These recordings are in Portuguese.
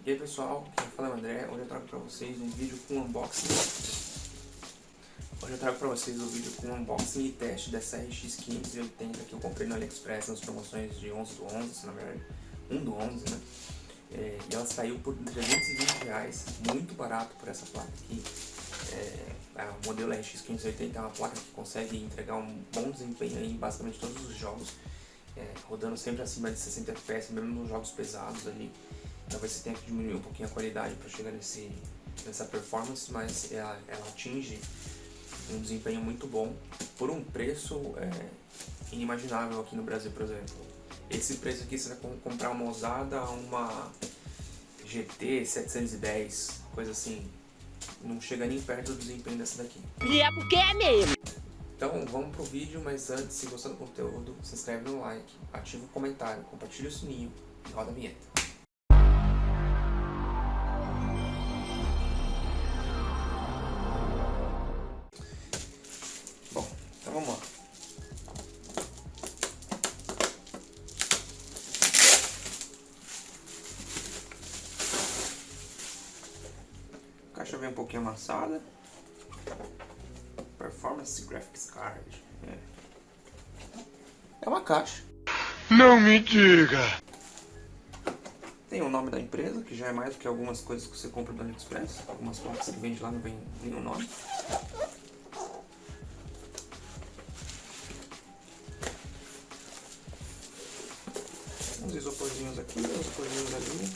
E aí pessoal, quem fala é o André. Hoje eu trago para vocês um vídeo com unboxing. E teste dessa RX 580 que eu comprei no AliExpress nas promoções de 11 do 11, se não me engano, 1 do 11, né? E ela saiu por R$320, muito barato por essa placa aqui. A modelo RX 580 é uma placa que consegue entregar um bom desempenho em basicamente todos os jogos, rodando sempre acima de 60 FPS, mesmo nos jogos pesados ali. Talvez você tenha que diminuir um pouquinho a qualidade para chegar nessa performance, mas ela atinge um desempenho muito bom por um preço inimaginável aqui no Brasil, por exemplo. Esse preço aqui você vai comprar uma usada, uma GT 710, coisa assim, não chega nem perto do desempenho dessa daqui. E é porque é mesmo. Então vamos pro vídeo, mas antes, se gostou do conteúdo, se inscreve no like, ativa o comentário, compartilha o sininho e roda a vinheta. Bom, então vamos lá. A caixa vem um pouquinho amassada. Performance Graphics Card. É uma caixa. Não me diga! Tem o nome da empresa, que já é mais do que algumas coisas que você compra do AliExpress. Algumas placas que vende lá não vem o nome. Uns isoporzinhos aqui, uns isoporzinhos ali.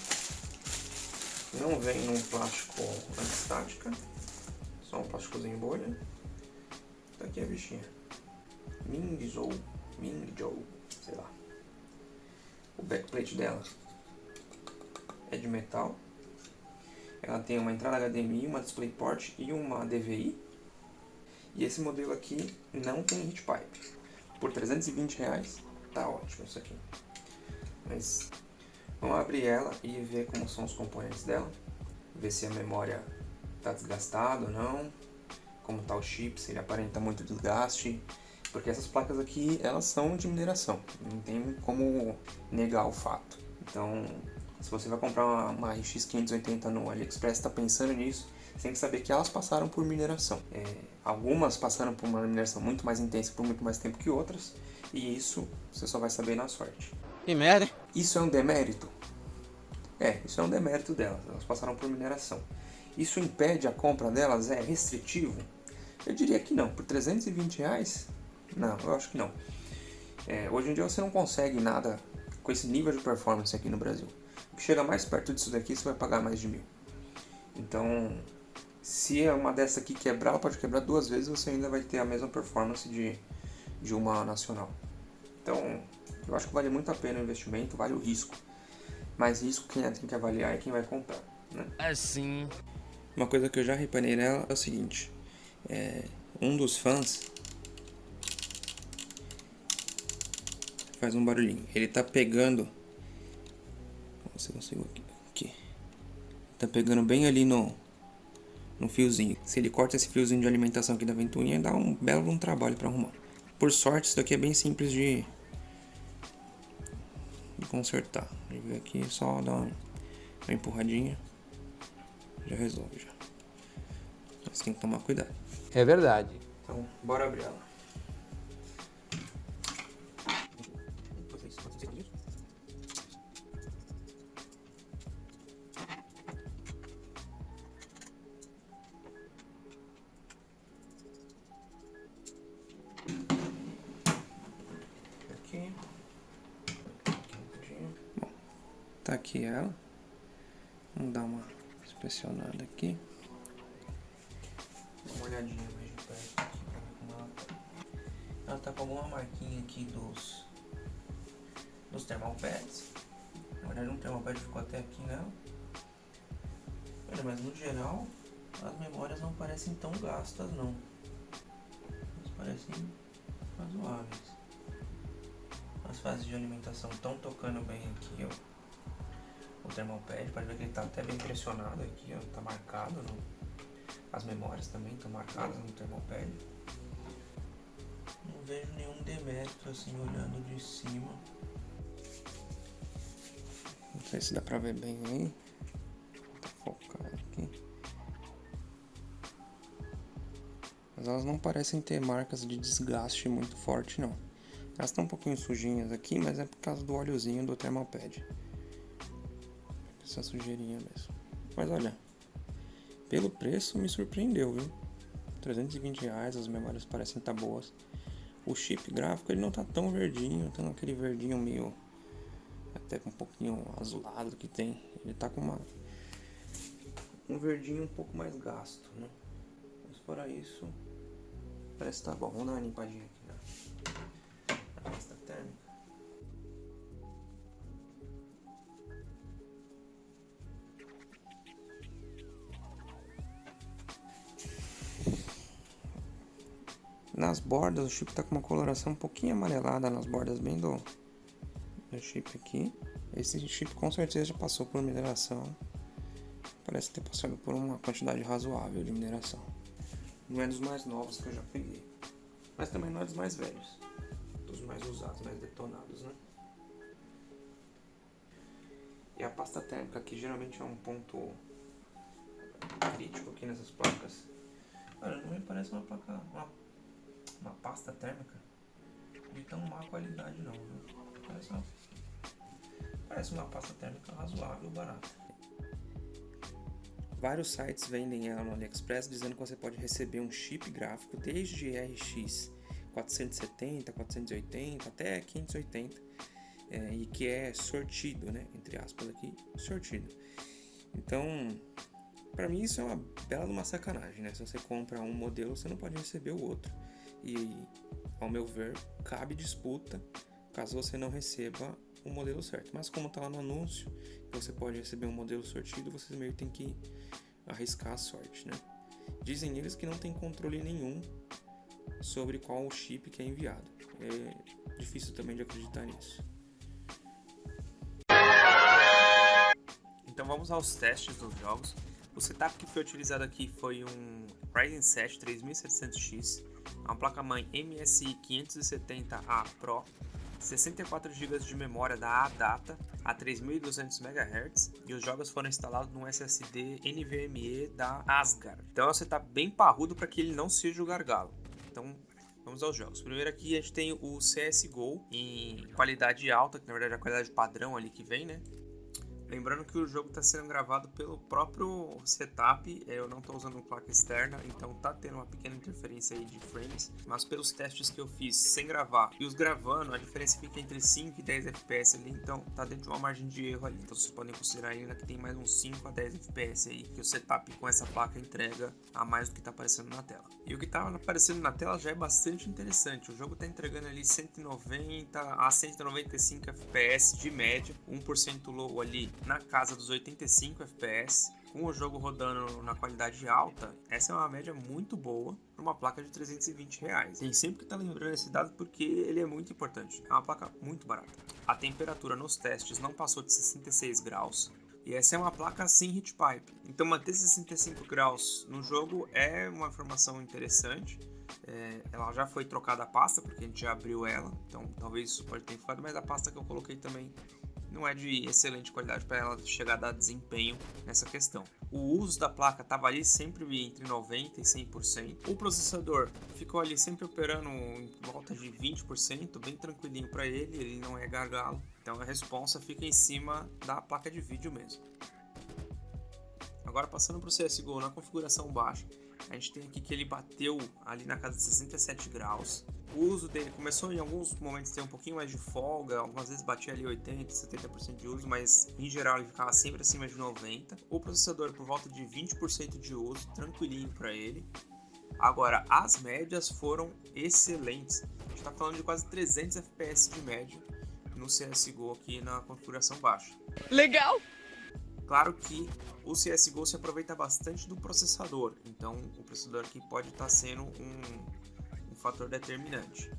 Não vem num plástico antistática, só um plásticozinho em bolha. Tá aqui a bichinha. Mingzhou, sei lá. O backplate dela é de metal. Ela tem uma entrada HDMI, uma DisplayPort e uma DVI. E esse modelo aqui não tem heat pipe. Por R$320 tá ótimo isso aqui. Mas vamos abrir ela e ver como são os componentes dela. Ver se a memória está desgastada ou não. Como está o chip, se ele aparenta muito desgaste. Porque essas placas aqui, elas são de mineração. Não tem como negar o fato. Então, se você vai comprar uma RX 580 no AliExpress e está pensando nisso, você tem que saber que elas passaram por mineração. Algumas passaram por uma mineração muito mais intensa por muito mais tempo que outras. E isso você só vai saber na sorte. Que merda, hein? Isso é um demérito? Isso é um demérito delas. Elas passaram por mineração. Isso impede a compra delas? É restritivo? Eu diria que não. Por R$320? Não, eu acho que não. Hoje em dia você não consegue nada com esse nível de performance aqui no Brasil. O que chega mais perto disso daqui você vai pagar mais de 1.000. Então, se é uma dessa aqui quebrar, ela pode quebrar 2 vezes, você ainda vai ter a mesma performance de uma nacional. Então, eu acho que vale muito a pena o investimento, vale o risco. Mas risco quem tem que avaliar é quem vai comprar, né? Assim. Uma coisa que eu já reparei nela é o seguinte. Um dos fãs faz um barulhinho. Ele tá pegando... Você conseguiu aqui. Tá pegando bem ali no fiozinho. Se ele corta esse fiozinho de alimentação aqui da ventoinha, dá um belo trabalho para arrumar. Por sorte, isso daqui é bem simples de consertar. Ele vem aqui, só dá uma empurradinha, já resolve já. Mas tem que tomar cuidado. É verdade. Então, bora abrir ela. Aqui. Bom, tá aqui ela. Vamos dar uma inspecionada aqui. Dá uma olhadinha mais de perto aqui pra ver como ela tá. Ela tá com alguma marquinha aqui dos thermal pads. Na verdade um thermal pad ficou até aqui nela. Mas no geral as memórias não parecem tão gastas não. Elas parecem razoáveis. As fases de alimentação estão tocando bem aqui, ó. O thermal pad, pode ver que ele tá até bem pressionado aqui, ó. Tá marcado, as memórias também estão marcadas no thermal pad. Não vejo nenhum demérito assim olhando de cima. Não sei se dá pra ver bem aí. Mas elas não parecem ter marcas de desgaste muito forte, não. Elas estão um pouquinho sujinhas aqui, mas é por causa do óleozinho do Thermalpad. Essa sujeirinha mesmo. Mas olha, pelo preço me surpreendeu, viu? R$320, as memórias parecem estar boas. O chip gráfico ele não tá tão verdinho, tá naquele verdinho meio até com um pouquinho azulado que tem. Ele tá com um verdinho um pouco mais gasto, né? Mas fora isso, parece que tá bom. Vamos dar uma limpadinha aqui na pasta térmica. Nas bordas o chip tá com uma coloração um pouquinho amarelada nas bordas bem do chip aqui. Esse chip com certeza já passou por mineração. Parece ter passado por uma quantidade razoável de mineração. Não é dos mais novos que eu já peguei, mas também não é dos mais velhos, dos mais usados, mais detonados, né? E a pasta térmica aqui geralmente é um ponto crítico aqui nessas placas. Olha, não me parece uma placa, uma pasta térmica de tão má qualidade não, viu? Parece uma pasta térmica razoável, barata. Vários sites vendem ela no AliExpress dizendo que você pode receber um chip gráfico desde RX 470, 480 até 580 e que é sortido, né? Entre aspas aqui, sortido. Então, para mim isso é uma bela de uma sacanagem, né? Se você compra um modelo, você não pode receber o outro. E, ao meu ver, cabe disputa caso você não receba o modelo certo. Mas como está lá no anúncio, você pode receber um modelo sortido, você meio tem que arriscar a sorte, né? Dizem eles que não tem controle nenhum sobre qual o chip que é enviado. É difícil também de acreditar nisso. Então vamos aos testes dos jogos. O setup que foi utilizado aqui foi um Ryzen 7 3700X, uma placa-mãe MSI 570A Pro, 64 GB de memória da ADATA a 3200 MHz e os jogos foram instalados num SSD NVMe da Asgard. Então é um setup bem parrudo para que ele não seja o gargalo. Então vamos aos jogos. Primeiro aqui a gente tem o CSGO em qualidade alta, que na verdade é a qualidade padrão ali que vem, né? Lembrando que o jogo está sendo gravado pelo próprio setup, eu não estou usando placa externa, então tá tendo uma pequena interferência aí de frames, mas pelos testes que eu fiz sem gravar e os gravando, a diferença fica entre 5 e 10 FPS ali, então tá dentro de uma margem de erro ali, então vocês podem considerar ainda que tem mais uns 5 a 10 FPS aí, que o setup com essa placa entrega a mais do que está aparecendo na tela. E o que está aparecendo na tela já é bastante interessante, o jogo está entregando ali 190 a 195 FPS de média, 1% low ali na casa dos 85 FPS, com o jogo rodando na qualidade alta. Essa é uma média muito boa para uma placa de R$320. Tem sempre que estar lembrando esse dado porque ele é muito importante. É uma placa muito barata. A temperatura nos testes não passou de 66 graus. E essa é uma placa sem heat pipe. Então manter 65 graus no jogo é uma informação interessante. Ela já foi trocada a pasta porque a gente já abriu ela. Então talvez isso pode ter ficado, mas a pasta que eu coloquei também não é de excelente qualidade para ela chegar a dar desempenho nessa questão. O uso da placa estava ali sempre entre 90% e 100%. O processador ficou ali sempre operando em volta de 20%, bem tranquilinho para ele não é gargalo. Então a responsa fica em cima da placa de vídeo mesmo. Agora passando para o CSGO na configuração baixa, a gente tem aqui que ele bateu ali na casa de 67 graus. O uso dele começou em alguns momentos a ter um pouquinho mais de folga, algumas vezes batia ali 80%, 70% de uso, mas em geral ele ficava sempre acima de 90%. O processador por volta de 20% de uso, tranquilinho para ele. Agora, as médias foram excelentes. A gente está falando de quase 300 FPS de média no CSGO aqui na configuração baixa. Legal! Claro que o CSGO se aproveita bastante do processador, então o processador aqui pode estar sendo um fator determinante.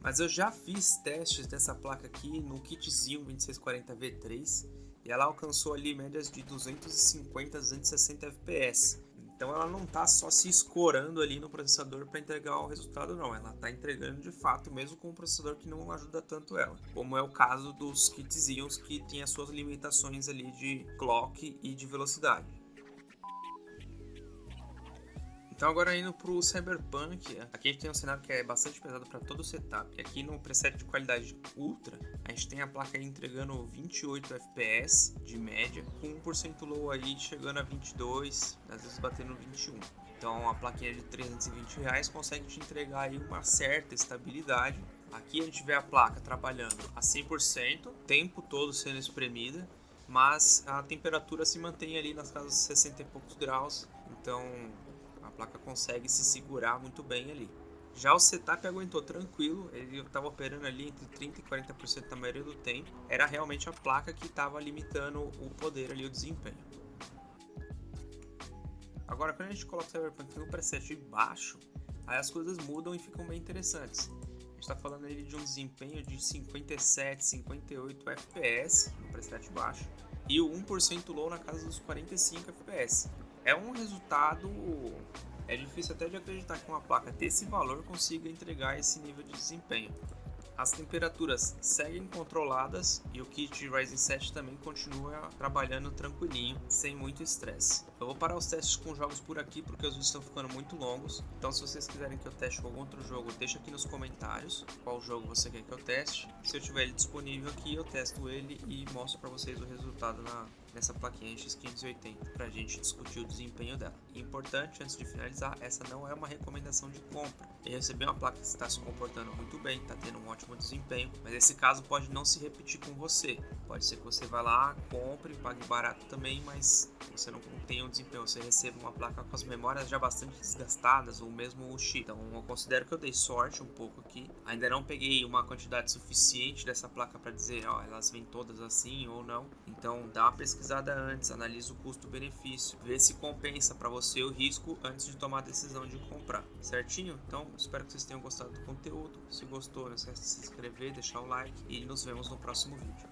Mas eu já fiz testes dessa placa aqui no kitzinho 2640V3 e ela alcançou ali médias de 250 a 260 FPS. Então ela não está só se escorando ali no processador para entregar o resultado, não. Ela está entregando de fato, mesmo com um processador que não ajuda tanto ela. Como é o caso dos kitzinhos que tem as suas limitações ali de clock e de velocidade. Então Então agora indo pro Cyberpunk, aqui a gente tem um cenário que é bastante pesado para todo o setup. Aqui no preset de qualidade ultra, a gente tem a placa aí entregando 28 FPS de média, com 1% low aí chegando a 22, às vezes batendo 21. Então a plaquinha de R$320 consegue te entregar aí uma certa estabilidade. Aqui a gente vê a placa trabalhando a 100%, o tempo todo sendo espremida, mas a temperatura se mantém ali nas casas de 60 e poucos graus, então a placa consegue se segurar muito bem ali. Já o setup aguentou tranquilo, ele estava operando ali entre 30% e 40% na maioria do tempo. Era realmente a placa que estava limitando o poder ali, o desempenho. Agora quando a gente coloca o Cyberpunk no preset baixo, aí as coisas mudam e ficam bem interessantes. A gente está falando ali de um desempenho de 57, 58 FPS no preset baixo e o 1% low na casa dos 45 FPS. É um resultado... É difícil até de acreditar que uma placa desse valor consiga entregar esse nível de desempenho. As temperaturas seguem controladas e o kit Ryzen 7 também continua trabalhando tranquilinho, sem muito estresse. Eu vou parar os testes com jogos por aqui porque os vídeos estão ficando muito longos. Então se vocês quiserem que eu teste com algum outro jogo, deixa aqui nos comentários qual jogo você quer que eu teste. Se eu tiver ele disponível aqui, eu testo ele e mostro para vocês o resultado nessa plaquinha X580 para a gente discutir o desempenho dela. E importante, antes de finalizar, essa não é uma recomendação de compra. Eu recebi uma placa que está se comportando muito bem, está tendo um ótimo desempenho, mas esse caso pode não se repetir com você. Pode ser que você vá lá, compre, pague barato também, mas você não tenha um desempenho, você receba uma placa com as memórias já bastante desgastadas ou mesmo o chip. Então eu considero que eu dei sorte um pouco aqui. Ainda não peguei uma quantidade suficiente dessa placa para dizer, ó, elas vêm todas assim ou não. Então dá uma pesquisada antes, analisa o custo-benefício, vê se compensa para você o risco antes de tomar a decisão de comprar, certinho? Então espero que vocês tenham gostado do conteúdo. Se gostou, não esquece de se inscrever, deixar o like e nos vemos no próximo vídeo.